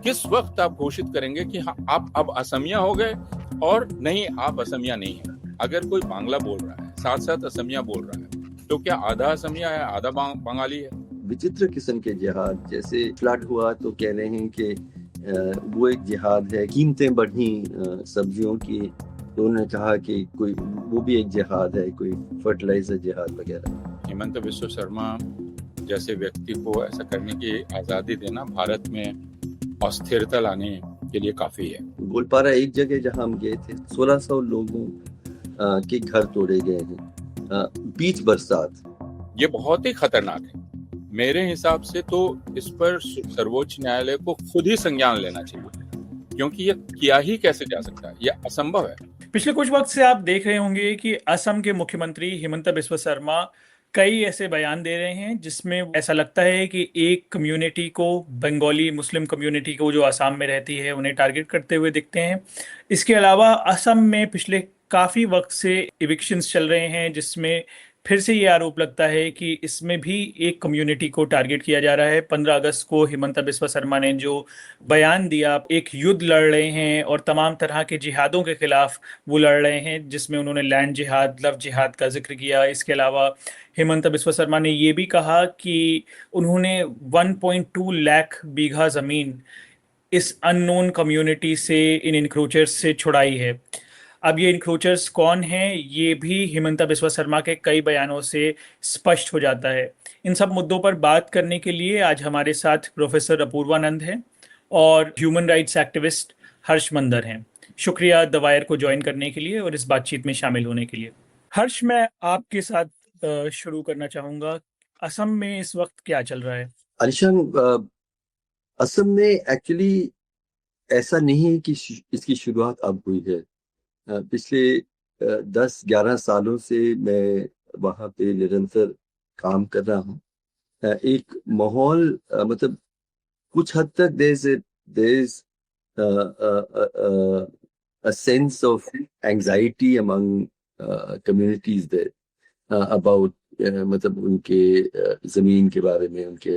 किस वक्त आप घोषित करेंगे कि हाँ आप अब असमिया हो गए और नहीं आप असमिया नहीं है। अगर कोई बांग्ला बोल रहा है साथ साथ असमिया बोल रहा है तो क्या आधा असमिया है आधा बंगाली है। विचित्र किस्म के जिहाद, जैसे फ्लड हुआ तो कह रहे हैं कि वो एक जिहाद है, कीमतें बढ़ी सब्जियों की तो उन्होंने कहा कि कोई वो भी एक जिहाद है, कोई फर्टिलाइजर जिहाद वगैरह। हेमंत बिस्व शर्मा जैसे व्यक्ति को ऐसा करने की आजादी देना भारत में अस्थिरता लाने के लिए काफी है। गोलपारा एक जगह जहां हम गए थे, 1600 लोगों के घर तोड़े गए हैं बीच बरसात। ये बहुत ही खतरनाक है। मेरे हिसाब से तो इस पर सर्वोच्च न्यायालय को खुद ही संज्ञान लेना चाहिए, क्योंकि ये किया ही कैसे जा सकता है, ये असंभव है। पिछले कुछ वक्त से आप देख रहे होंगे कि असम के मुख्यमंत्री हिमंत बिस्वा शर्मा कई ऐसे बयान दे रहे हैं जिसमें ऐसा लगता है कि एक कम्युनिटी को, बंगाली मुस्लिम कम्युनिटी को जो असम में रहती है, उन्हें टारगेट करते हुए दिखते हैं। इसके अलावा असम में पिछले काफी वक्त से इविक्शंस चल रहे हैं जिसमें फिर से ये आरोप लगता है कि इसमें भी एक कम्युनिटी को टारगेट किया जा रहा है। 15 अगस्त को हिमंत बिस्वा शर्मा ने जो बयान दिया, एक युद्ध लड़ रहे हैं और तमाम तरह के जिहादों के खिलाफ वो लड़ रहे हैं, जिसमें उन्होंने लैंड जिहाद, लव जिहाद का जिक्र किया। इसके अलावा हिमंत बिस्वा शर्मा ने ये भी कहा कि उन्होंने 1.2 लाख बीघा जमीन इस अननोन कम्युनिटी से, इन इनक्रोचर्स से छुड़ाई है। अब ये इनक्रोचर्स कौन हैं, ये भी हिमंता बिस्वा शर्मा के कई बयानों से स्पष्ट हो जाता है। इन सब मुद्दों पर बात करने के लिए आज हमारे साथ प्रोफेसर अपूर्वानंद हैं और ह्यूमन राइट्स एक्टिविस्ट हर्ष मंदर हैं। शुक्रिया दवायर को ज्वाइन करने के लिए और इस बातचीत में शामिल होने के लिए। हर्ष, मैं आपके साथ शुरू करना चाहूंगा। असम में इस वक्त क्या चल रहा है? अलिशान, असम में एक्चुअली ऐसा नहीं है कि इसकी शुरुआत अब हुई है। पिछले 10-11 सालों से मैं वहाँ पे निरंतर काम कर रहा हूँ। एक माहौल, मतलब कुछ हद तक there is a sense of anxiety among communities there about मतलब उनके जमीन के बारे में, उनके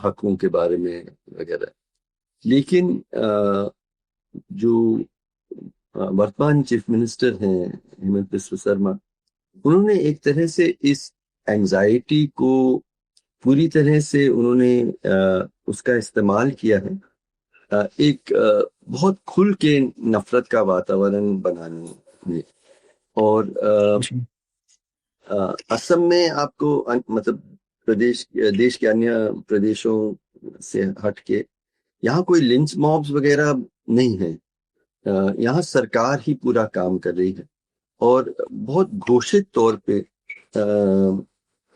हकों के बारे में वगैरह। लेकिन जो वर्तमान चीफ मिनिस्टर हैं हेमंत बिस्वा शर्मा, उन्होंने एक तरह से इस एंजाइटी को पूरी तरह से उन्होंने उसका इस्तेमाल किया है एक बहुत खुल के नफरत का वातावरण बनाने में। और असम में आपको मतलब देश के अन्य प्रदेशों से हट के यहाँ कोई लिंच मॉब्स वगैरह नहीं है। यहाँ सरकार ही पूरा काम कर रही है और बहुत घोषित तौर पे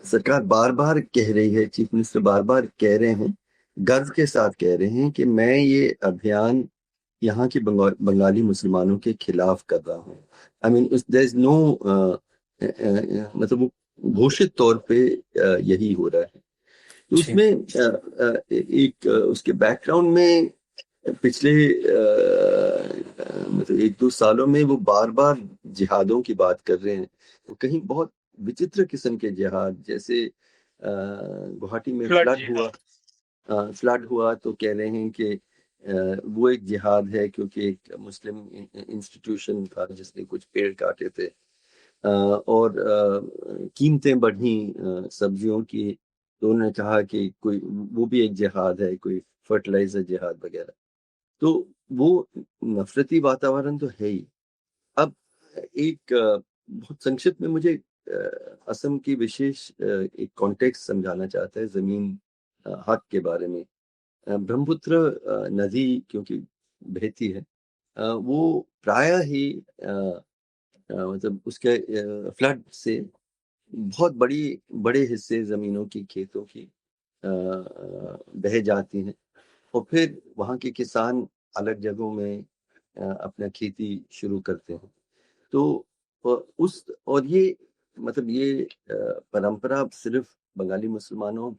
सरकार बार बार कह रही है, चीफ मिनिस्टर बार बार कह रहे हैं, गर्व के साथ कह रहे हैं कि मैं ये अभियान यहाँ के बंगाली मुसलमानों के खिलाफ कर रहा हूँ। I mean there is no, मतलब वो घोषित तौर पे यही हो रहा है। तो उसमें एक उसके बैकग्राउंड में पिछले मतलब 1-2 सालों में वो बार बार जिहादों की बात कर रहे हैं। तो कहीं बहुत विचित्र किस्म के जिहाद, जैसे गुवाहाटी में फ्लड हुआ तो कह रहे हैं कि वो एक जिहाद है क्योंकि एक मुस्लिम इंस्टीट्यूशन था जिसने कुछ पेड़ काटे थे और कीमतें बढ़ी सब्जियों की तो उन्होंने कहा कि कोई वो भी एक जिहाद है, कोई फर्टिलाइजर जिहाद वगैरह। तो वो नफरती वातावरण तो है ही। अब एक बहुत संक्षिप्त में मुझे असम की विशेष एक कॉन्टेक्स्ट समझाना चाहता है जमीन हक के बारे में। ब्रह्मपुत्र नदी क्योंकि बहती है, वो प्रायः ही मतलब उसके फ्लड से बहुत बड़े हिस्से जमीनों की, खेतों की बह जाती हैं और फिर वहाँ के किसान अलग जगहों में अपना खेती शुरू करते हैं। तो उस और ये मतलब ये परंपरा सिर्फ बंगाली मुसलमानों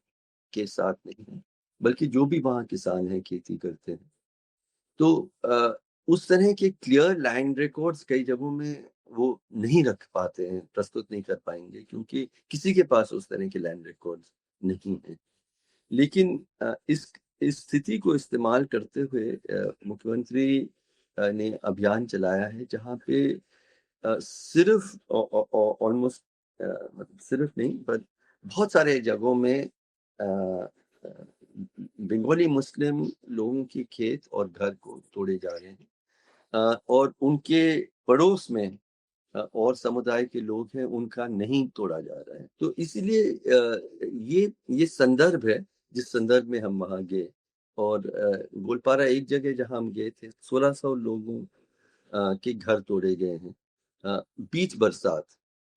के साथ नहीं है, बल्कि जो भी वहाँ किसान हैं, खेती करते हैं। तो उस तरह के क्लियर लैंड रिकॉर्ड्स कई जगहों में वो नहीं रख पाते हैं, प्रस्तुत नहीं कर पाएंगे क्योंकि किसी के पास उस तरह के लैंड रिकॉर्ड्स नहीं है। लेकिन इस इस स्थिति को इस्तेमाल करते हुए मुख्यमंत्री ने अभियान चलाया है, जहाँ पे सिर्फ ऑलमोस्ट मतलब सिर्फ नहीं पर बहुत सारे जगहों में बंगाली मुस्लिम लोगों के खेत और घर को तोड़े जा रहे हैं, और उनके पड़ोस में और समुदाय के लोग हैं, उनका नहीं तोड़ा जा रहा है। तो इसलिए ये संदर्भ है जिस संदर्भ में हम वहाँ गए। और गोलपारा एक जगह जहाँ हम गए थे, 1600 लोगों के घर तोड़े गए हैं बीच बरसात।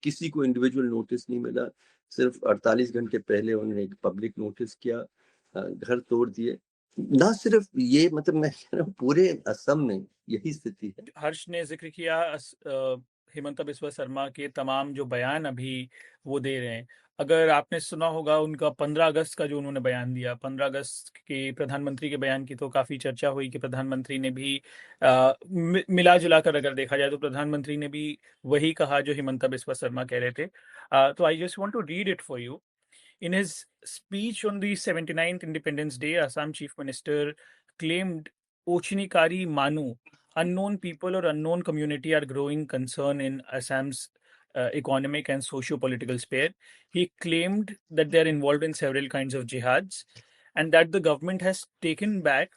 किसी को इंडिविजुअल नोटिस नहीं मिला, सिर्फ 48 घंटे पहले उन्होंने एक पब्लिक नोटिस किया, घर तोड़ दिए। ना सिर्फ ये, मतलब मैं कह रहा हूँ पूरे असम में यही स्थिति है। हर्ष ने जिक्र किया हिमंता बिस्वा शर्मा के तमाम जो बयान अभी वो दे रहे हैं। अगर आपने सुना होगा उनका 15 अगस्त का जो उन्होंने बयान दिया, 15 अगस्त के प्रधानमंत्री के बयान की तो काफ़ी चर्चा हुई कि प्रधानमंत्री ने भी मिला जुला कर अगर देखा जाए तो प्रधानमंत्री ने भी वही कहा जो हिमंता बिस्वा शर्मा कह रहे थे। तो I just want to read it for you. In his speech on the 79th Independence Day, Assam Chief Minister claimed Ochinikari Manu, unknown people or unknown community, are growing concern in Assam's economic and socio-political sphere. He claimed that they are involved in several kinds of jihads and that the government has taken back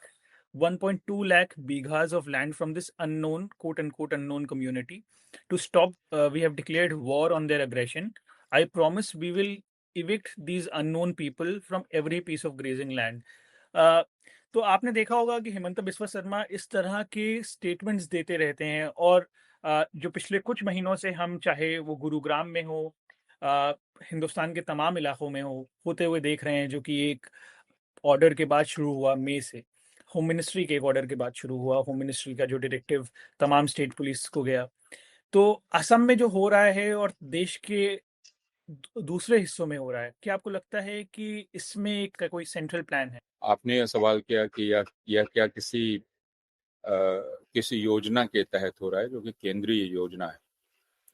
1.2 lakh bighas of land from this unknown, quote unquote, unknown community. To stop, we have declared war on their aggression. I promise we will evict these unknown people from every piece of grazing land. तो आपने देखा होगा कि हिमंता बिस्वा शर्मा इस तरह के statements देते रहते हैं और जो पिछले कुछ महीनों से हम चाहे वो गुरुग्राम में हो, हिंदुस्तान के तमाम इलाकों में होते हुए देख रहे हैं, जो कि एक ऑर्डर के बाद शुरू हुआ, मई से होम मिनिस्ट्री के एक ऑर्डर के बाद शुरू हुआ, होम मिनिस्ट्री का जो डायरेक्टिव तमाम स्टेट पुलिस को गया। तो असम में जो हो रहा है और देश के दूसरे हिस्सों में हो रहा है, क्या आपको लगता है कि इसमें एक कोई सेंट्रल प्लान है? आपने यह सवाल किया कि यह क्या किसी योजना के तहत हो रहा है, जो कि केंद्रीय योजना है।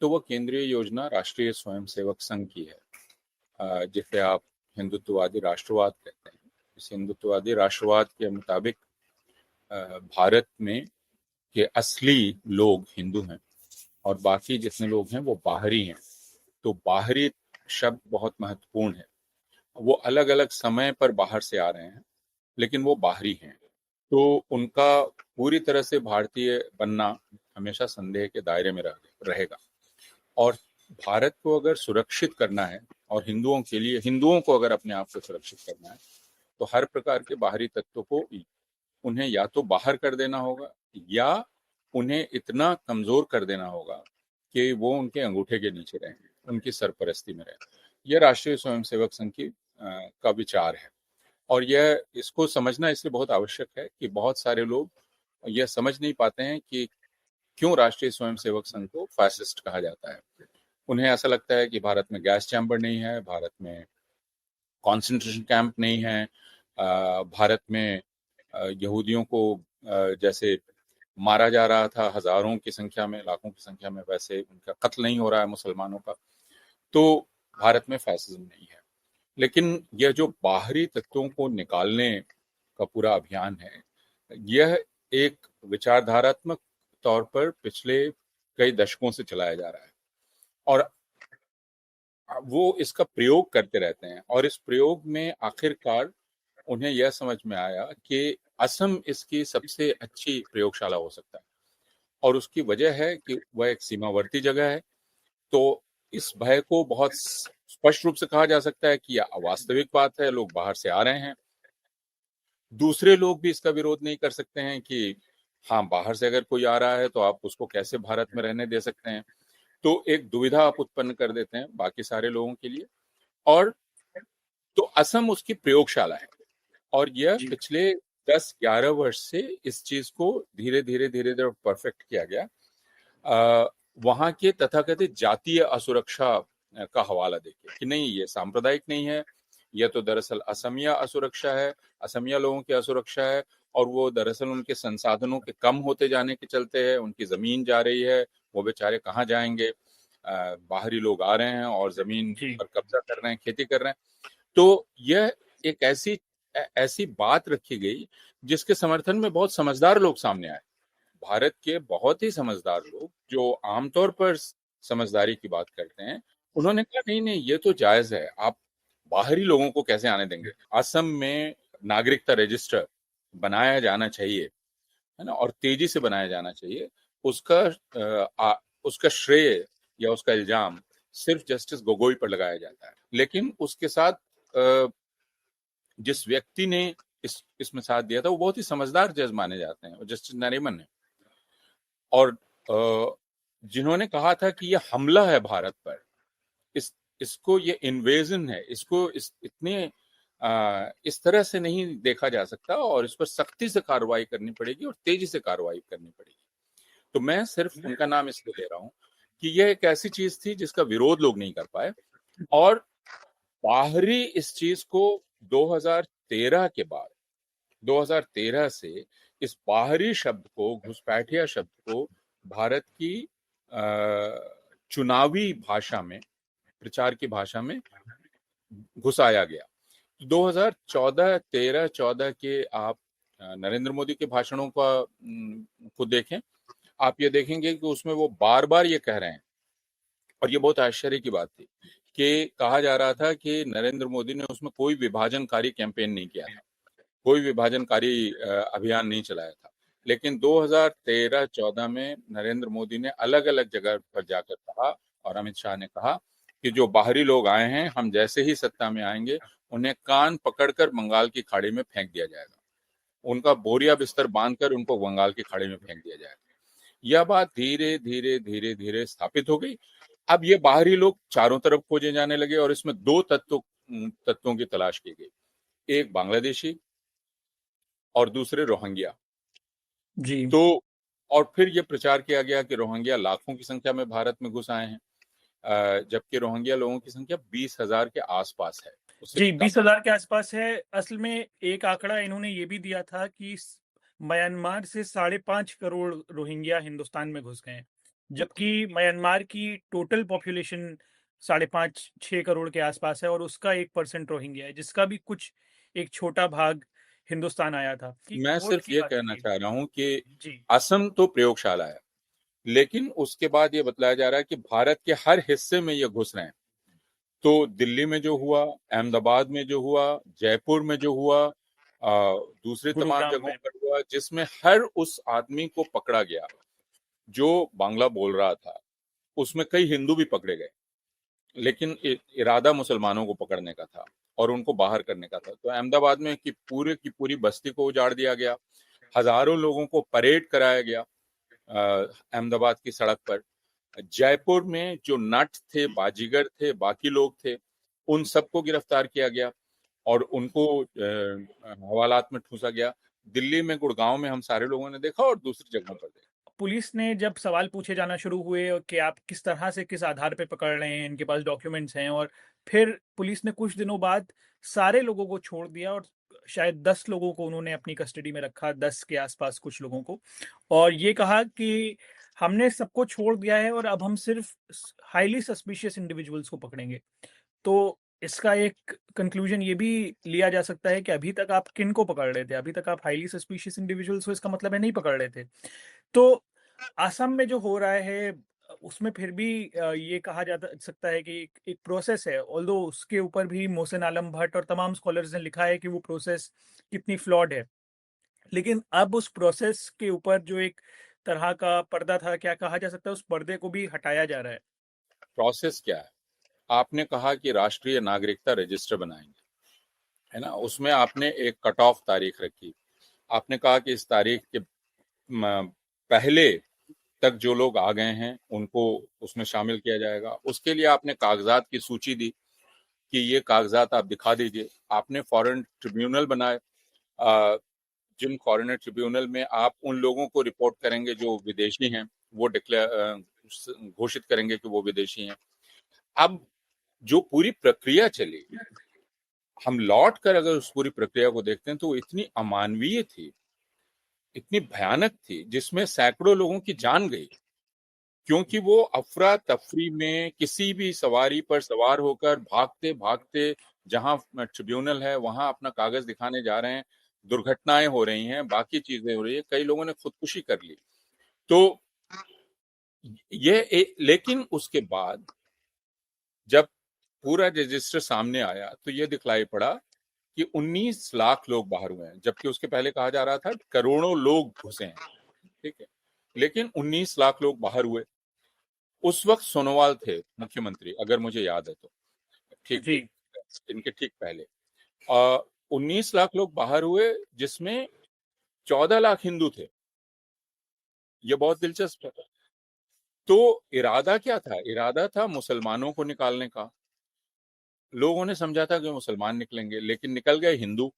तो वो केंद्रीय योजना राष्ट्रीय स्वयंसेवक संघ की है, जिसे आप हिंदुत्ववादी राष्ट्रवाद कहते हैं। इस हिंदुत्ववादी राष्ट्रवाद के मुताबिक भारत में के असली लोग हिंदू हैं और बाकी जितने लोग हैं वो बाहरी हैं। तो बाहरी शब्द बहुत महत्वपूर्ण है। वो अलग अलग समय पर बाहर से आ रहे हैं, लेकिन वो बाहरी हैं। तो उनका पूरी तरह से भारतीय बनना हमेशा संदेह के दायरे में रहेगा। और भारत को अगर सुरक्षित करना है और हिंदुओं को अगर अपने आप को सुरक्षित करना है, तो हर प्रकार के बाहरी तत्वों को उन्हें या तो बाहर कर देना होगा या उन्हें इतना कमजोर कर देना होगा कि वो उनके अंगूठे के नीचे रहेंगे, उनकी सरपरस्ती में रहें। यह राष्ट्रीय स्वयंसेवक संघ का विचार है। और यह इसको समझना इसलिए बहुत आवश्यक है कि बहुत सारे लोग यह समझ नहीं पाते हैं कि क्यों राष्ट्रीय स्वयंसेवक संघ को फैसिस्ट कहा जाता है। उन्हें ऐसा लगता है कि भारत में गैस चैम्बर नहीं है, भारत में कॉन्सेंट्रेशन कैंप नहीं है, भारत में यहूदियों को जैसे मारा जा रहा था हजारों की संख्या में, लाखों की संख्या में, वैसे उनका कत्ल नहीं हो रहा है मुसलमानों का। तो भारत में फैसिज्म नहीं है। लेकिन यह जो बाहरी तत्वों को निकालने का पूरा अभियान है, यह एक विचारधारात्मक तौर पर पिछले कई दशकों से चलाया जा रहा है और वो इसका प्रयोग करते रहते हैं। और इस प्रयोग में आखिरकार उन्हें यह समझ में आया कि असम इसकी सबसे अच्छी प्रयोगशाला हो सकता है। और उसकी वजह है कि वह एक सीमावर्ती जगह है। तो इस भय को बहुत स्पष्ट रूप से कहा जा सकता है कि यह वास्तविक बात है, लोग बाहर से आ रहे हैं। दूसरे लोग भी इसका विरोध नहीं कर सकते हैं कि हाँ, बाहर से अगर कोई आ रहा है तो आप उसको कैसे भारत में रहने दे सकते हैं। तो एक दुविधा आप उत्पन्न कर देते हैं बाकी सारे लोगों के लिए। और तो असम उसकी प्रयोगशाला है और यह पिछले 10-11 वर्ष से इस चीज को धीरे धीरे परफेक्ट किया गया। वहां के तथाकथित जातीय असुरक्षा का हवाला देखिए कि नहीं, ये सांप्रदायिक नहीं है, यह तो दरअसल असमिया असुरक्षा है, असमिया लोगों की असुरक्षा है। और वो दरअसल उनके संसाधनों के कम होते जाने के चलते है, उनकी जमीन जा रही है, वो बेचारे कहाँ जाएंगे, बाहरी लोग आ रहे हैं और जमीन पर कब्जा कर रहे हैं, खेती कर रहे हैं। तो यह एक ऐसी बात रखी गई जिसके समर्थन में बहुत समझदार लोग सामने आए। भारत के बहुत ही समझदार लोग जो आमतौर पर समझदारी की बात करते हैं, उन्होंने कहा नहीं नहीं ये तो जायज है, आप बाहरी लोगों को कैसे आने देंगे। असम में नागरिकता रजिस्टर बनाया जाना चाहिए, है ना, और तेजी से बनाया जाना चाहिए। उसका उसका श्रेय या उसका इल्जाम सिर्फ जस्टिस गोगोई पर लगाया जाता है, लेकिन उसके साथ जिस व्यक्ति ने इसमें साथ दिया था वो बहुत ही समझदार जज माने जाते हैं, वो जस्टिस नरीमन है। और जिन्होंने कहा था कि ये हमला है भारत पर, इसको ये इन्वेजन है, इसको इस तरह से नहीं देखा जा सकता और इस पर सख्ती से कार्रवाई करनी पड़ेगी और तेजी से कार्रवाई करनी पड़ेगी। तो मैं सिर्फ उनका नाम इसलिए ले रहा हूं कि यह एक ऐसी चीज थी जिसका विरोध लोग नहीं कर पाए, और बाहरी इस चीज को 2013 के बाद, 2013 से इस बाहरी शब्द को, घुसपैठिया शब्द को भारत की चुनावी भाषा में, प्रचार की भाषा में घुसाया गया। 2014, 13, 14 के आप नरेंद्र मोदी के भाषणों को देखें, आप ये देखेंगे कि उसमें वो बार बार ये कह रहे हैं, और ये बहुत आश्चर्य की बात थी कि कहा जा रहा था कि नरेंद्र मोदी ने उसमें कोई विभाजनकारी कैंपेन नहीं किया था, कोई विभाजनकारी अभियान नहीं चलाया था। लेकिन 2013-14 में नरेंद्र मोदी ने अलग अलग जगह पर जाकर कहा, और अमित शाह ने कहा कि जो बाहरी लोग आए हैं, हम जैसे ही सत्ता में आएंगे उन्हें कान पकड़कर बंगाल की खाड़ी में फेंक दिया जाएगा, उनका बोरिया बिस्तर बांधकर उनको बंगाल की खाड़ी में फेंक दिया जाएगा। यह बात धीरे धीरे धीरे धीरे स्थापित हो गई। अब ये बाहरी लोग चारों तरफ खोजे जाने लगे और इसमें दो तत्वों की तलाश की गई, एक बांग्लादेशी और दूसरे रोहिंग्या जी। तो और फिर ये प्रचार किया गया कि रोहिंग्या लाखों की संख्या में भारत में घुस आए हैं, जबकि रोहिंग्या लोगों की संख्या 20,000 के आसपास है। जी, 20,000 के आसपास है। असल में एक आंकड़ा इन्होंने ये भी दिया था कि म्यांमार से 5.5 करोड़ रोहिंग्या हिंदुस्तान में घुस गए हैं, जबकि म्यांमार की टोटल पॉपुलेशन 5.5-6 करोड़ के आसपास है और उसका 1% रोहिंग्या है, जिसका भी कुछ एक छोटा भाग हिंदुस्तान आया था। मैं सिर्फ ये कहना चाह रहा हूँ कि असम तो प्रयोगशाला है, लेकिन उसके बाद ये बतलाया जा रहा है कि भारत के हर हिस्से में ये घुस रहे हैं। तो दिल्ली में जो हुआ, अहमदाबाद में जो हुआ, जयपुर में जो हुआ, दूसरे तमाम जगहों पर हुआ, जिसमें हर उस आदमी को पकड़ा गया जो बांग्ला बोल रहा था। उसमें कई हिंदू भी पकड़े गए, लेकिन इरादा मुसलमानों को पकड़ने का था और उनको बाहर करने का था। तो अहमदाबाद में की पूरी बस्ती को उजाड़ दिया गया, हजारों लोगों को परेड कराया गया अहमदाबाद की सड़क पर। जयपुर में जो नट थे, बाजीगर थे, बाकी लोग थे, उन सबको गिरफ्तार किया गया और उनको हवालात में ठूसा गया। दिल्ली में, गुड़गांव में हम सारे लोगों ने देखा और दूसरी जगहों पर देखा। पुलिस ने जब सवाल पूछे जाना शुरू हुए कि आप किस तरह से, किस आधार पे पकड़ रहे हैं, इनके पास डॉक्यूमेंट्स हैं, और फिर पुलिस ने कुछ दिनों बाद सारे लोगों को छोड़ दिया और शायद 10 लोगों को उन्होंने अपनी कस्टडी में रखा, 10 के आसपास कुछ लोगों को, और ये कहा कि हमने सबको छोड़ दिया है और अब हम सिर्फ हाईली सस्पिशियस इंडिविजुअल्स को पकड़ेंगे। तो इसका एक कंक्लूजन ये भी लिया जा सकता है कि अभी तक आप किन को पकड़ रहे थे, अभी तक आप हाईली सस्पिशियस इंडिविजुअल्स को, इसका मतलब है नहीं पकड़ रहे थे। तो असम में जो हो रहा है उसमें फिर भी ये कहा जा सकता है कि एक प्रोसेस है, ऑल्दो उसके ऊपर भी मोहसिन आलम भट्ट और तमाम स्कॉलर्स ने लिखा है कि वो प्रोसेस कितनी फ्लॉड है, लेकिन अब उस प्रोसेस के ऊपर जो एक तरह का पर्दा था, क्या कहा जा सकता है, उस पर्दे को भी हटाया जा रहा है। प्रोसेस क्या है? आपने कहा कि राष्ट्रीय नागरिकता रजिस्टर बनाएंगे, है ना, उसमें आपने एक कट ऑफ तारीख रखी। आपने कहा कि इस तारीख के पहले तक जो लोग आ गए हैं उनको उसमें शामिल किया जाएगा। उसके लिए आपने कागजात की सूची दी कि ये कागजात आप दिखा दीजिए। आपने फॉरेन ट्रिब्यूनल बनाए, जिन फॉरेन ट्रिब्यूनल में आप उन लोगों को रिपोर्ट करेंगे जो विदेशी हैं, वो घोषित करेंगे कि वो विदेशी हैं। अब जो पूरी प्रक्रिया चली, हम लौट कर अगर उस पूरी प्रक्रिया को देखते हैं तो इतनी अमानवीय थी, इतनी भयानक थी, जिसमें सैकड़ों लोगों की जान गई, क्योंकि वो अफरा तफरी में किसी भी सवारी पर सवार होकर भागते भागते जहां ट्रिब्यूनल है वहां अपना कागज दिखाने जा रहे हैं, दुर्घटनाएं हो रही हैं, बाकी चीजें हो रही है, कई लोगों ने खुदकुशी कर ली। तो लेकिन उसके बाद जब पूरा रजिस्टर सामने आया तो ये दिखलाई पड़ा कि 19 लाख लोग बाहर हुए हैं, जबकि उसके पहले कहा जा रहा था करोड़ों लोग घुसे हैं। ठीक है, लेकिन 19 लाख लोग बाहर हुए। उस वक्त सोनोवाल थे मुख्यमंत्री, अगर मुझे याद है तो, ठीक जी इनके ठीक पहले। 19 लाख लोग बाहर हुए, जिसमें 14 लाख हिंदू थे। ये बहुत दिलचस्प है। तो इरादा क्या था? इरादा था मुसलमानों को निकालने का। लोगों ने समझा था कि मुसलमान निकलेंगे, लेकिन निकल गए हिंदू।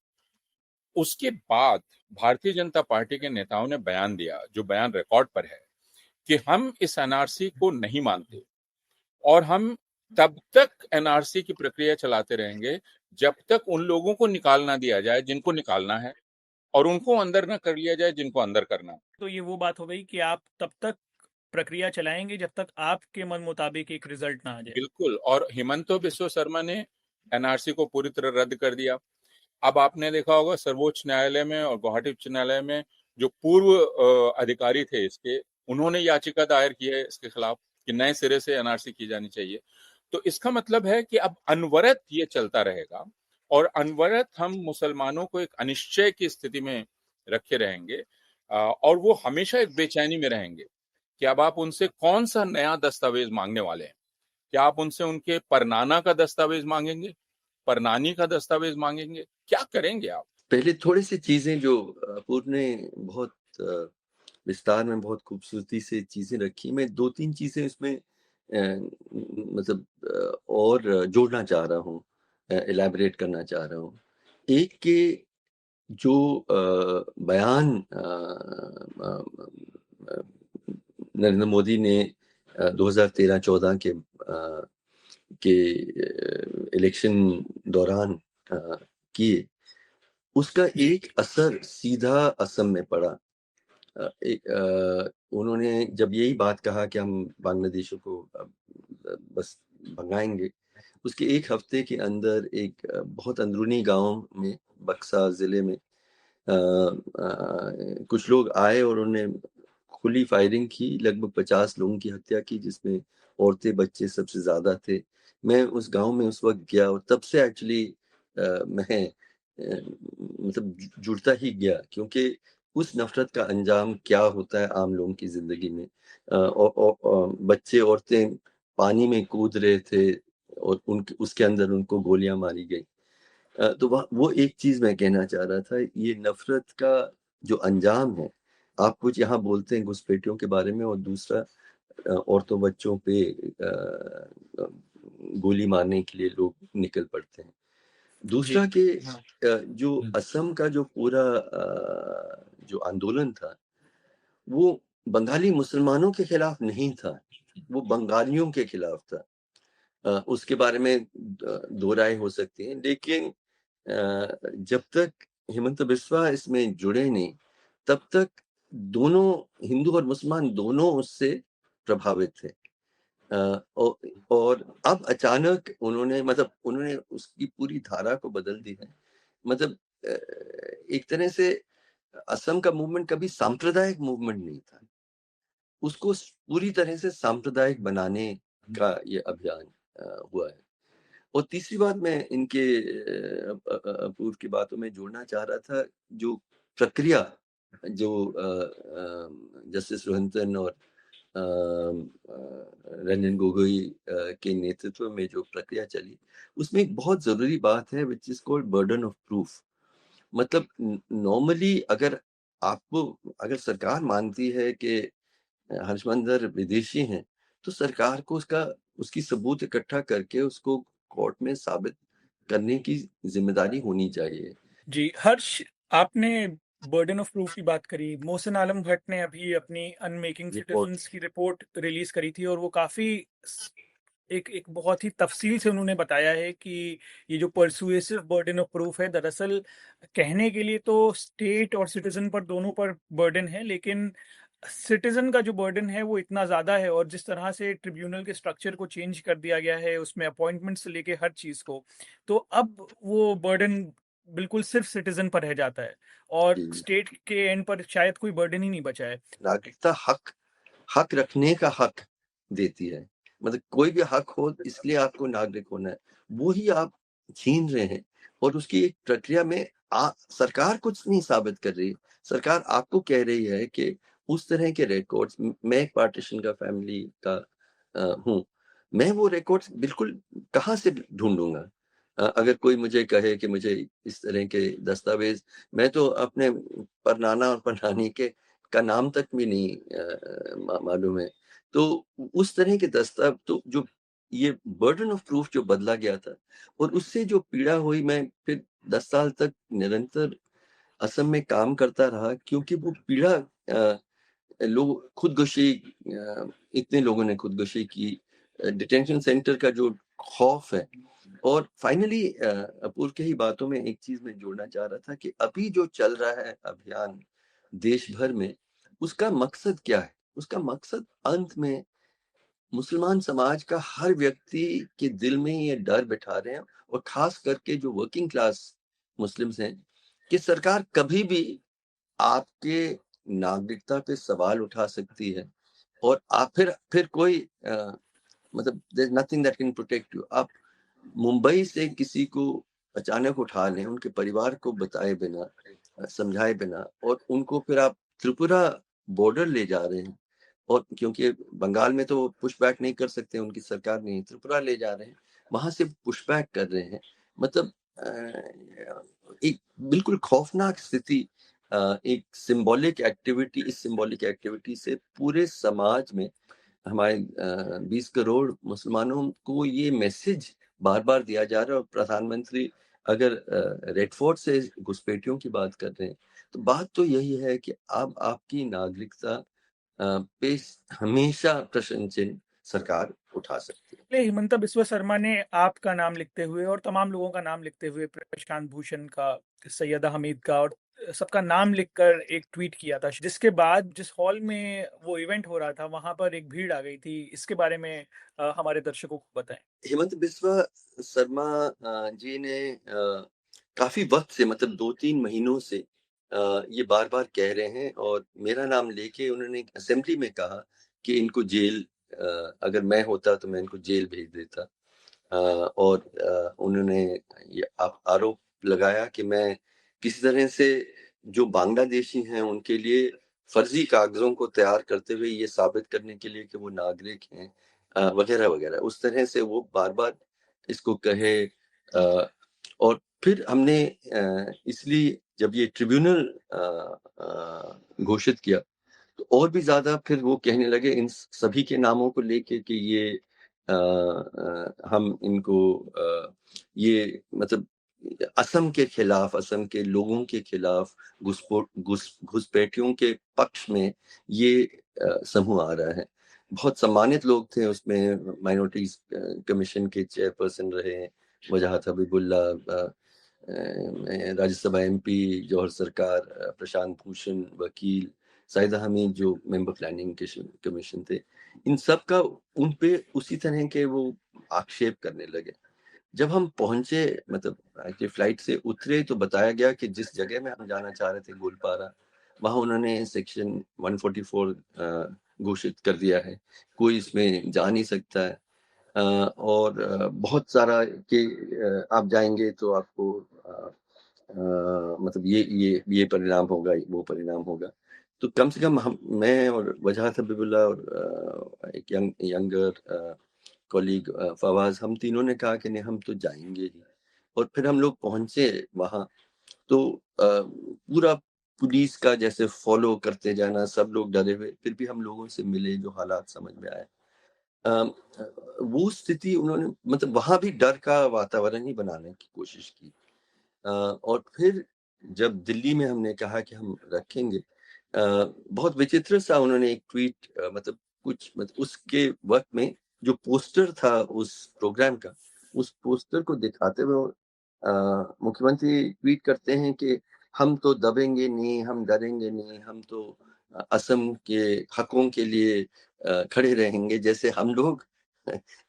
उसके बाद भारतीय जनता पार्टी के नेताओं ने बयान दिया, जो बयान रिकॉर्ड पर है, कि हम इस एनआरसी को नहीं मानते और हम तब तक एनआरसी की प्रक्रिया चलाते रहेंगे जब तक उन लोगों को निकाल ना दिया जाए जिनको निकालना है, और उनको अंदर ना कर लिया जाए जिनको अंदर करना है। तो ये वो बात हो गई कि आप तब तक प्रक्रिया चलाएंगे जब तक आपके मन मुताबिक एक रिजल्ट ना आ जाए। बिल्कुल। और हिमंतो बिस्व शर्मा ने एनआरसी को पूरी तरह रद्द कर दिया। अब आपने देखा होगा सर्वोच्च न्यायालय में और गुवाहाटी उच्च न्यायालय में जो पूर्व अधिकारी थे इसके, उन्होंने याचिका दायर की है इसके खिलाफ कि नए सिरे से एनआरसी की जानी चाहिए। तो इसका मतलब है कि अब अनवरत ये चलता रहेगा और अनवरत हम मुसलमानों को एक अनिश्चय की स्थिति में रखे रहेंगे, और वो हमेशा एक बेचैनी में रहेंगे कि अब आप उनसे कौन सा नया दस्तावेज मांगने वाले हैं। क्या आप उनसे उनके परनाना का दस्तावेज मांगेंगे, परनानी का दस्तावेज मांगेंगे, क्या करेंगे आप? पहले थोड़ी सी चीजें जो अपूर्व ने बहुत विस्तार में बहुत खूबसूरती से चीजें रखी, मैं 2-3 चीजें उसमें मतलब और जोड़ना चाह रहा हूँ, इलैबोरेट करना चाह रहा हूँ। एक के जो बयान नरेंद्र मोदी ने 2013-14 के इलेक्शन दौरान किए, उसका एक असर सीधा असम में पड़ा। उन्होंने जब यही बात कहा कि हम बांग्लादेशियों को बस भगाएंगे, उसके एक हफ्ते के अंदर एक बहुत अंदरूनी गांव में, बक्सा जिले में, कुछ लोग आए और उन्होंने खुली फायरिंग की, लगभग 50 लोगों की हत्या की, जिसमें औरतें बच्चे सबसे ज्यादा थे। मैं उस गांव में उस वक्त गया और तब से एक्चुअली मैं मतलब जुड़ता ही गया, क्योंकि उस नफरत का अंजाम क्या होता है आम लोगों की जिंदगी में। और बच्चे औरतें पानी में कूद रहे थे और उनके उसके अंदर उनको गोलियां मारी गई। तो वो एक चीज मैं कहना चाह रहा था, ये नफरत का जो अंजाम है। आप कुछ यहाँ बोलते हैं घुसपैठियों के बारे में, और दूसरा औरतों बच्चों पे गोली मारने के लिए लोग निकल पड़ते हैं। दूसरा जी कि जो असम का जो पूरा जो आंदोलन था, वो बंगाली मुसलमानों के खिलाफ नहीं था, वो बंगालियों के खिलाफ था। उसके बारे में दो राय हो सकती है, लेकिन जब तक हेमंत बिस्वा इसमें जुड़े नहीं, तब तक दोनों हिंदू और मुसलमान दोनों उससे प्रभावित थे। और अब अचानक उन्होंने उसकी पूरी धारा को बदल दी है। मतलब एक तरह से असम का मूवमेंट कभी सांप्रदायिक मूवमेंट नहीं था, उसको पूरी तरह से सांप्रदायिक बनाने का ये अभियान हुआ है। और तीसरी बात मैं इनके अपूर्व की बातों में जोड़ना चाह रहा था, जो प्रक्रिया जो जस्टिस रोहिंटन और रंजन गोगोई के नेतृत्व में जो प्रक्रिया चली, उसमें एक बहुत जरूरी बात है which is called burden of proof. मतलब नॉर्मली अगर सरकार मानती है कि हर्षमंदर विदेशी हैं, तो सरकार को उसकी सबूत इकट्ठा करके उसको कोर्ट में साबित करने की जिम्मेदारी होनी चाहिए। जी हर्ष, आपने बर्डन ऑफ प्रूफ की बात करी। मोहसिन आलम भट्ट ने अभी अपनी अनमेकिंग रिपोर्ट सिटीजन्स की रिपोर्ट रिलीज करी थी, और वो काफी एक बहुत ही तफसील से उन्होंने बताया है कि ये जो परसुएसिव बर्डन ऑफ प्रूफ है, दरअसल कहने के लिए तो स्टेट और सिटीजन पर दोनों पर बर्डन है, लेकिन सिटीजन का जो बर्डन है वो इतना ज़्यादा है, और जिस तरह से ट्रिब्यूनल के स्ट्रक्चर को चेंज कर दिया गया है, उसमें अपॉइंटमेंट से लेके हर चीज़ को, तो अब वो बर्डन बिल्कुल सिर्फ सिटीजन पर रह जाता है, और जी। स्टेट के एंड पर शायद कोई बर्डन ही नहीं बचा है। नागरिकता हक रखने का हक देती है। मतलब कोई भी हक हो, इसलिए आपको नागरिक होना है, वो ही आप छीन रहे हैं। और उसकी एक प्रक्रिया में सरकार कुछ नहीं साबित कर रही। सरकार आपको कह रही है कि उस तरह के रिकॉर्ड्स, मैं एक पार्टीशन का फैमिली का हूँ, मैं वो रिकॉर्ड्स बिल्कुल कहाँ से ढूंढूंगा? अगर कोई मुझे कहे कि मुझे इस तरह के दस्तावेज, मैं तो अपने परनाना और परनानी के का नाम तक भी नहीं मालूम है। तो उस तरह के दस्ताव, तो जो ये बर्डन ऑफ प्रूफ जो बदला गया था, और उससे जो पीड़ा हुई, मैं फिर 10 साल तक निरंतर असम में काम करता रहा, क्योंकि वो पीड़ा, लोग खुदकुशी, इतने लोगों ने खुदकुशी की, डिटेंशन सेंटर का जो खौफ है। और फाइनली अपूर्व के ही बातों में एक चीज मैं जोड़ना चाह रहा था कि अभी जो चल रहा है अभियान देश भर में, उसका मकसद क्या है? उसका मकसद अंत में मुसलमान समाज का हर व्यक्ति के दिल में ये डर बिठा रहे हैं, और खास करके जो वर्किंग क्लास मुस्लिम्स हैं, कि सरकार कभी भी आपके नागरिकता पे सवाल उठा सकती है, और आप फिर कोई मतलब there's nothing that can protect you। आप मुंबई से किसी को अचानक उठा लें, उनके परिवार को बताए बिना, समझाए बिना, और उनको फिर आप त्रिपुरा बॉर्डर ले जा रहे हैं, और क्योंकि बंगाल में तो पुशबैक नहीं कर सकते, उनकी सरकार नहीं, त्रिपुरा ले जा रहे हैं, वहां से पुशबैक कर रहे हैं। मतलब एक बिल्कुल खौफनाक स्थिति। एक सिंबॉलिक एक्टिविटी, इस सिंबॉलिक एक्टिविटी से पूरे समाज में हमारे 20 करोड़ मुसलमानों को ये मैसेज बार बार दिया जा रहा है। और प्रधानमंत्री अगर रेड फोर्ट से घुसपैठियों की बात कर रहे हैं, तो बात तो यही है कि अब आपकी नागरिकता पे हमेशा प्रश्न चिन्ह सरकार उठा सकती है। इसलिए हिमंता बिस्वा शर्मा ने आपका नाम लिखते हुए और तमाम लोगों का नाम लिखते हुए, प्रशांत भूषण का, सैयदा हमीद का, और सबका नाम लिखकर एक ट्वीट किया था, जिसके बाद जिस हॉल में वो इवेंट हो रहा था वहां पर एक भीड़ आ गई थी। इसके बारे में हमारे दर्शकों को बताएं। हेमंत बिस्वा शर्मा जी ने काफी वक्त से, मतलब 2-3 महीनों से ये बार बार कह रहे हैं, और मेरा नाम लेके उन्होंने असेंबली में कहा कि इनको जेल, अगर मैं होता तो मैं इनको जेल भेज देता। और उन्होंने ये आरोप लगाया कि मैं किसी तरह से जो बांग्लादेशी हैं उनके लिए फर्जी कागजों को तैयार करते हुए ये साबित करने के लिए कि वो नागरिक हैं, वगैरह वगैरह, उस तरह से वो बार बार इसको कहे। और फिर हमने इसलिए जब ये ट्रिब्यूनल घोषित किया, तो और भी ज्यादा फिर वो कहने लगे इन सभी के नामों को लेके कि ये हम इनको ये मतलब असम के खिलाफ, असम के लोगों के खिलाफ, घुसपैठियों के पक्ष में ये समूह आ रहा है। बहुत सम्मानित लोग थे उसमें, माइनॉरिटीज कमीशन के चेयरपर्सन रहे हैं वजाहत हबीबुल्ला, राज्यसभा एमपी जौहर सरकार, प्रशांत भूषण वकील, सईदा हमीद जो मेंबर प्लानिंग कमीशन थे, इन सब का उन पे उसी तरह के वो आक्षेप करने लगे। जब हम पहुंचे, मतलब फ्लाइट से उतरे, तो बताया गया कि जिस जगह में हम जाना चाह रहे थे, गोलपारा, वहां उन्होंने सेक्शन 144 घोषित कर दिया है, कोई इसमें जा नहीं सकता है। और बहुत सारा कि आप जाएंगे तो आपको मतलब ये परिणाम होगा, वो परिणाम होगा। तो कम से कम मैं और वजाहत हबीबुल्ला और एक यंगर कॉलीग फवाज, हम तीनों ने कहा कि नहीं, हम तो जाएंगे ही। और फिर हम लोग पहुंचे वहां, तो पूरा पुलिस का जैसे फॉलो करते जाना, सब लोग डरे हुए, फिर भी हम लोगों से मिले, जो हालात समझ में आए। वो स्थिति उन्होंने, मतलब वहां भी डर का वातावरण ही बनाने की कोशिश की। और फिर जब दिल्ली में हमने कहा कि हम रखेंगे, बहुत विचित्र सा उन्होंने एक ट्वीट, मतलब उसके वक्त में जो पोस्टर था उस प्रोग्राम का, उस पोस्टर को दिखाते हुए मुख्यमंत्री ट्वीट करते हैं कि हम तो दबेंगे नहीं, हम डरेंगे नहीं, हम तो असम के हकों के लिए खड़े रहेंगे, जैसे हम लोग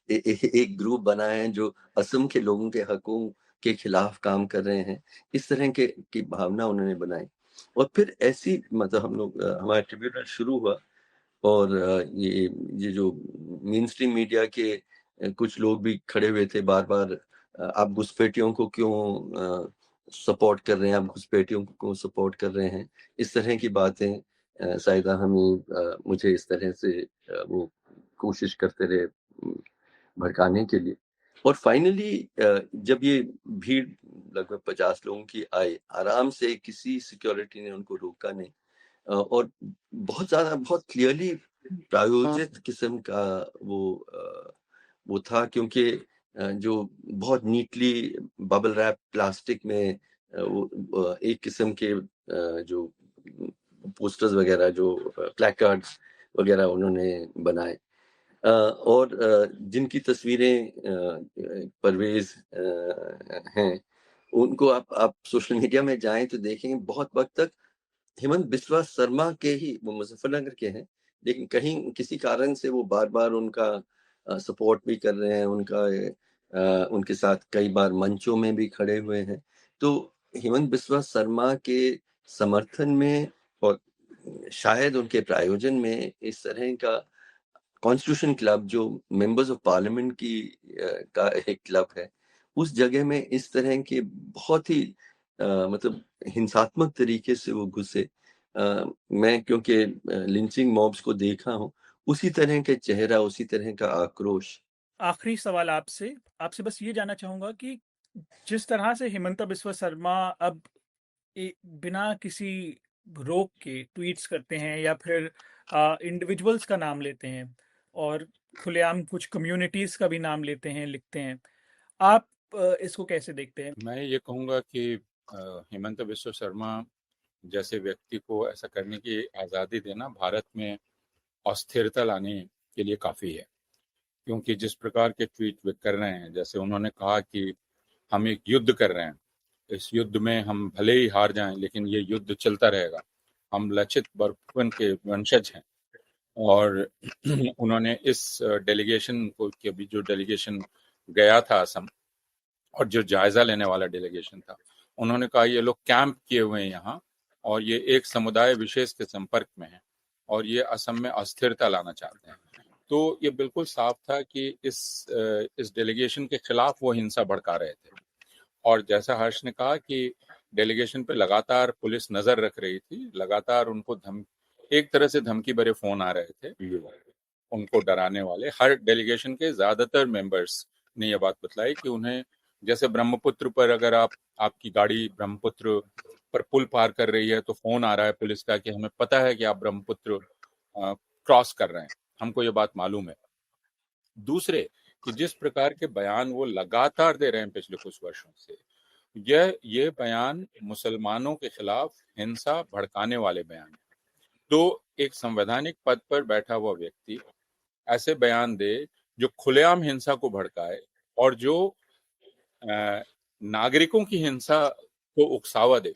एक ग्रुप बनाए हैं जो असम के लोगों के हकों के खिलाफ काम कर रहे हैं, इस तरह की भावना उन्होंने बनाई। और फिर ऐसी मतलब हम लोग हमारा ट्रिब्यूनल शुरू हुआ, और ये जो मेन स्ट्रीम मीडिया के कुछ लोग भी खड़े हुए थे बार बार, आप घुसपैठियों को क्यों सपोर्ट कर रहे हैं, आप घुसपैठियों को क्यों सपोर्ट कर रहे हैं, इस तरह की बातें शायद हमें मुझे इस तरह से वो कोशिश करते रहे भड़काने के लिए। और फाइनली जब ये भीड़ लगभग 50 लोगों की आई, आराम से किसी सिक्योरिटी ने उनको रोका नहीं, और बहुत ज्यादा बहुत क्लियरली प्रायोजित किस्म का वो था, क्योंकि जो बहुत नीटली बबल रैप प्लास्टिक में एक किस्म के जो पोस्टर्स वगैरह, जो प्लैकार्ड्स वगैरह उन्होंने बनाए, और जिनकी तस्वीरें परवेज हैं, उनको आप सोशल मीडिया में जाएं तो देखेंगे बहुत वक्त तक हेमंत बिस्वा शर्मा के ही, वो मुजफ्फरनगर के हैं, लेकिन कहीं किसी कारण से वो बार बार उनका सपोर्ट भी कर रहे हैं, उनके साथ कई बार मंचों में भी खड़े हुए हैं। तो हेमंत बिस्वा शर्मा के समर्थन में और शायद उनके प्रायोजन में इस तरह का कॉन्स्टिट्यूशन क्लब, जो मेंबर्स ऑफ पार्लियामेंट की का एक क्लब है, उस जगह में इस तरह के बहुत ही मतलब हिंसात्मक तरीके से वो घुसे। मैं क्योंकि लिंचिंग मॉब्स को देखा हूँ, उसी तरह के चेहरा, उसी तरह का आक्रोश। आखिरी सवाल आपसे आपसे बस ये जानना चाहूंगा कि जिस तरह से हिमंता बिस्वा शर्मा अब बिना किसी रोक के ट्वीट्स करते हैं या फिर इंडिविजुअल्स का नाम लेते हैं और खुलेआम कुछ कम्युनिटीज का भी नाम लेते हैं, लिखते हैं, आप इसको कैसे देखते हैं? मैं ये कहूँगा कि हेमंत बिस्वा शर्मा जैसे व्यक्ति को ऐसा करने की आज़ादी देना भारत में अस्थिरता लाने के लिए काफ़ी है। क्योंकि जिस प्रकार के ट्वीट वे कर रहे हैं, जैसे उन्होंने कहा कि हम एक युद्ध कर रहे हैं, इस युद्ध में हम भले ही हार जाएं लेकिन ये युद्ध चलता रहेगा, हम लचित बरफुकन के वंशज हैं। और उन्होंने इस डेलीगेशन को, कि अभी जो डेलीगेशन गया था असम और जो जायजा लेने वाला डेलीगेशन था, उन्होंने कहा ये लोग कैंप किए हुए हैं यहाँ और ये एक समुदाय विशेष के संपर्क में है और ये असम में अस्थिरता लाना चाहते हैं। तो ये बिल्कुल साफ था कि इस डेलीगेशन के खिलाफ वो हिंसा भड़का रहे थे। और जैसा हर्ष ने कहा कि डेलीगेशन पे लगातार पुलिस नजर रख रही थी, लगातार उनको एक तरह से धमकी भरे फोन आ रहे थे उनको डराने वाले। हर डेलीगेशन के ज्यादातर मेंबर्स ने ये बात बतलाई कि उन्हें, जैसे ब्रह्मपुत्र पर अगर आपकी गाड़ी ब्रह्मपुत्र पर पुल पार कर रही है तो फोन आ रहा है पुलिस का कि हमें पता है कि आप ब्रह्मपुत्र क्रॉस कर रहे हैं, हमको ये बात मालूम है। दूसरे कि जिस प्रकार के बयान वो लगातार दे रहे हैं पिछले कुछ वर्षों से, ये बयान मुसलमानों के खिलाफ हिंसा भड़काने वाले बयान हैं। तो एक संवैधानिक पद पर बैठा हुआ व्यक्ति ऐसे बयान दे जो खुलेआम हिंसा को भड़काए और जो नागरिकों की हिंसा को उकसावा दे,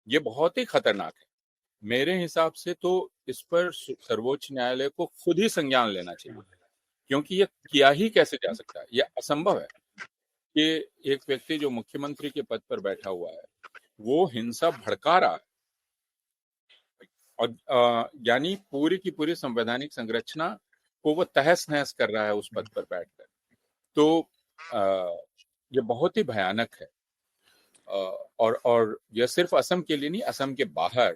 ये बहुत ही खतरनाक है। मेरे हिसाब से तो इस पर सर्वोच्च न्यायालय को खुद ही संज्ञान लेना चाहिए, क्योंकि ये किया ही कैसे जा सकता है। यह असंभव है कि एक व्यक्ति जो मुख्यमंत्री के पद पर बैठा हुआ है वो हिंसा भड़का रहा है और यानी पूरी की पूरी संवैधानिक संरचना को वो तहस नहस कर रहा है उस पद पर बैठकर। तो ये बहुत ही भयानक है। और यह सिर्फ असम के लिए नहीं, असम के बाहर,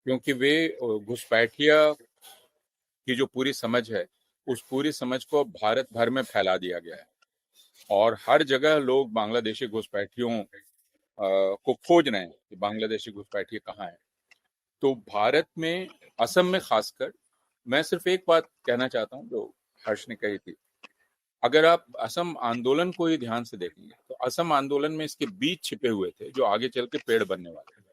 क्योंकि वे घुसपैठिया की जो पूरी समझ है उस पूरी समझ को भारत भर में फैला दिया गया है और हर जगह लोग बांग्लादेशी घुसपैठियों को खोज रहे हैं कि बांग्लादेशी घुसपैठिए कहाँ हैं। तो भारत में, असम में खासकर, मैं सिर्फ एक बात कहना चाहता हूँ जो हर्ष ने कही थी। अगर आप असम आंदोलन को ही ध्यान से देखेंगे तो असम आंदोलन में इसके बीज छिपे हुए थे जो आगे चल के पेड़ बनने वाले थे।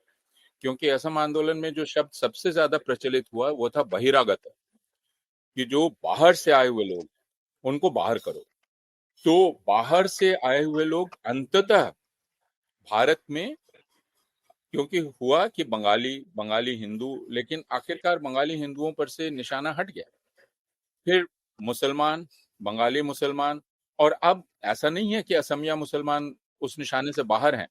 क्योंकि असम आंदोलन में जो शब्द सबसे ज्यादा प्रचलित हुआ वो था बहिरागत, कि जो बाहर से आए हुए लोग उनको बाहर करो। तो बाहर से आए हुए लोग अंततः भारत में क्योंकि हुआ कि बंगाली हिंदू, लेकिन आखिरकार बंगाली हिंदुओं पर से निशाना हट गया। फिर मुसलमान, बंगाली मुसलमान, और अब ऐसा नहीं है कि असमिया मुसलमान उस निशाने से बाहर हैं।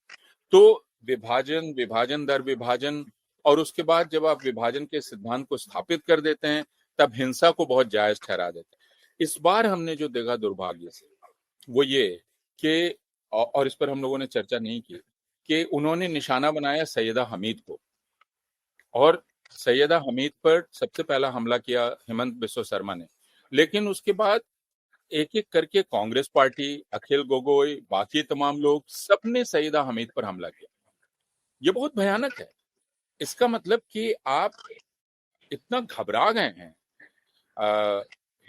तो विभाजन, विभाजन दर विभाजन, और उसके बाद जब आप विभाजन के सिद्धांत को स्थापित कर देते हैं, तब हिंसा को बहुत जायज ठहरा देते हैं। इस बार हमने जो देखा दुर्भाग्य से, वो ये कि और इस पर हम लोगों ने चर्चा नहीं की, कि उन्होंने निशाना बनाया सैयदा हमीद को, और सैयदा हमीद पर सबसे पहला हमला किया हेमंत बिस्वा शर्मा ने। लेकिन उसके बाद एक एक करके कांग्रेस पार्टी, अखिल गोगोई, बाकी तमाम लोग, सबने सईदा हमीद पर हमला किया। ये बहुत भयानक है। इसका मतलब कि आप इतना घबरा गए हैं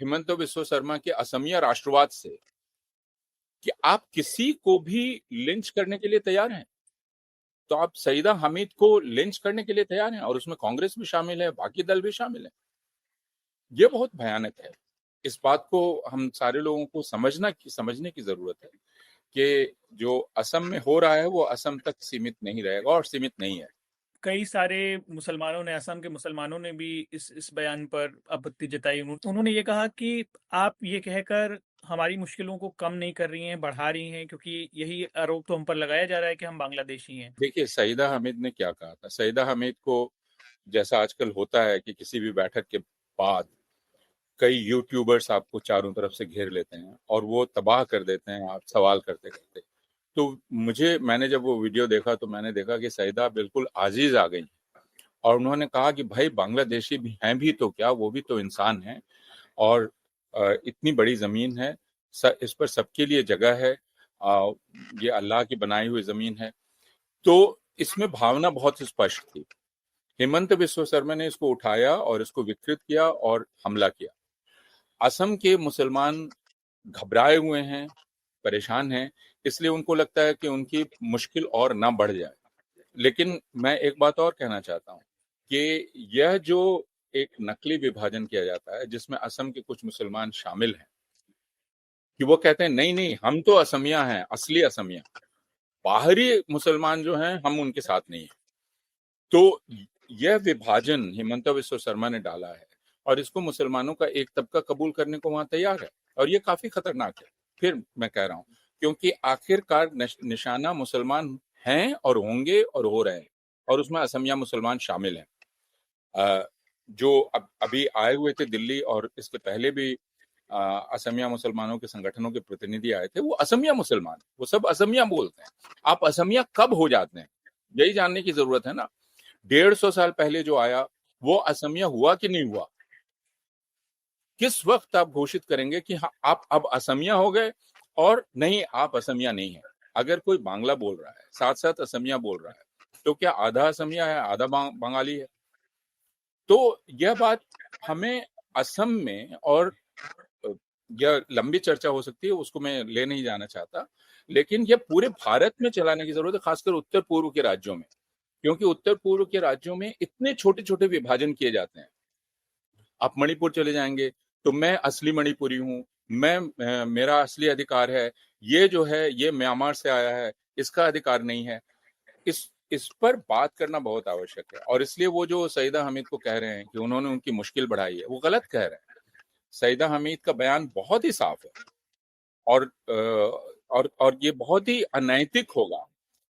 हेमंत बिस्वा शर्मा के असमिया राष्ट्रवाद से कि आप किसी को भी लिंच करने के लिए तैयार हैं। तो आप सईदा हमीद को लिंच करने के लिए तैयार हैं, और उसमें कांग्रेस भी शामिल है, बाकी दल भी शामिल है। ये बहुत भयानक है। इस बात को हम सारे लोगों को समझने की जरूरत है कि जो असम में हो रहा है वो असम तक सीमित नहीं रहेगा, और सीमित नहीं है। कई सारे मुसलमानों ने, असम के मुसलमानों ने भी इस बयान पर आपत्ति जताई। उन्होंने ये कहा कि आप ये कहकर हमारी मुश्किलों को कम नहीं कर रही हैं, बढ़ा रही हैं, क्योंकि यही आरोप तो हम पर लगाया जा रहा है कि हम बांग्लादेशी हैं। देखिए, सईदा हमीद ने क्या कहा था। सईदा हमीद को, जैसा आजकल होता है कि किसी भी बैठक के बाद कई यूट्यूबर्स आपको चारों तरफ से घेर लेते हैं और वो तबाह कर देते हैं आप सवाल करते करते। तो मैंने जब वो वीडियो देखा तो मैंने देखा कि सईदा बिल्कुल आजीज आ गई, और उन्होंने कहा कि भाई बांग्लादेशी भी हैं भी तो क्या, वो भी तो इंसान हैं, और इतनी बड़ी जमीन है, इस पर सबके लिए जगह है, ये अल्लाह की बनाई हुई जमीन है। तो इसमें भावना बहुत स्पष्ट थी। हेमंत बिस्वा शर्मा ने इसको उठाया और इसको विकृत किया और हमला किया। असम के मुसलमान घबराए हुए हैं, परेशान हैं, इसलिए उनको लगता है कि उनकी मुश्किल और ना बढ़ जाए। लेकिन मैं एक बात और कहना चाहता हूँ कि यह जो एक नकली विभाजन किया जाता है, जिसमें असम के कुछ मुसलमान शामिल हैं, कि वो कहते हैं नहीं नहीं हम तो असमिया हैं, असली असमिया, बाहरी मुसलमान जो हैं हम उनके साथ नहीं हैं। तो यह विभाजन हेमंत बिस्वा शर्मा ने डाला है, और इसको मुसलमानों का एक तबका कबूल करने को वहां तैयार है, और ये काफी खतरनाक है। फिर मैं कह रहा हूं, क्योंकि आखिरकार निशाना मुसलमान हैं और होंगे और हो रहे हैं, और उसमें असमिया मुसलमान शामिल हैं। जो अभी आए हुए थे दिल्ली, और इसके पहले भी असमिया मुसलमानों के संगठनों के प्रतिनिधि आए थे, वो असमिया मुसलमान, वो सब असमिया बोलते हैं। आप असमिया कब हो जाते हैं, यही जानने की जरूरत है ना। 150 साल पहले जो आया वो असमिया हुआ कि नहीं हुआ? किस वक्त आप घोषित करेंगे कि हाँ आप अब असमिया हो गए, और नहीं आप असमिया नहीं है? अगर कोई बांग्ला बोल रहा है साथ साथ असमिया बोल रहा है, तो क्या आधा असमिया है आधा बंगाली है? तो यह बात हमें असम में, और यह लंबी चर्चा हो सकती है, उसको मैं ले नहीं जाना चाहता, लेकिन यह पूरे भारत में चलाने की जरूरत है, खासकर उत्तर पूर्व के राज्यों में, क्योंकि उत्तर पूर्व के राज्यों में इतने छोटे छोटे विभाजन किए जाते हैं। आप मणिपुर चले जाएंगे तो मैं असली मणिपुरी हूँ, मेरा असली अधिकार है, ये जो है ये म्यांमार से आया है, इसका अधिकार नहीं है। इस पर बात करना बहुत आवश्यक है, और इसलिए वो जो सईदा हमीद को कह रहे हैं कि उन्होंने उनकी मुश्किल बढ़ाई है, वो गलत कह रहे हैं। सईदा हमीद का बयान बहुत ही साफ है, और ये बहुत ही अनैतिक होगा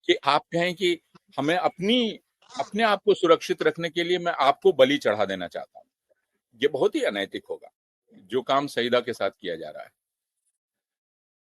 कि आप कहें कि हमें अपने आप को सुरक्षित रखने के लिए मैं आपको बलि चढ़ा देना चाहता हूँ। ये बहुत ही अनैतिक होगा जो काम सईदा के साथ किया जा रहा है।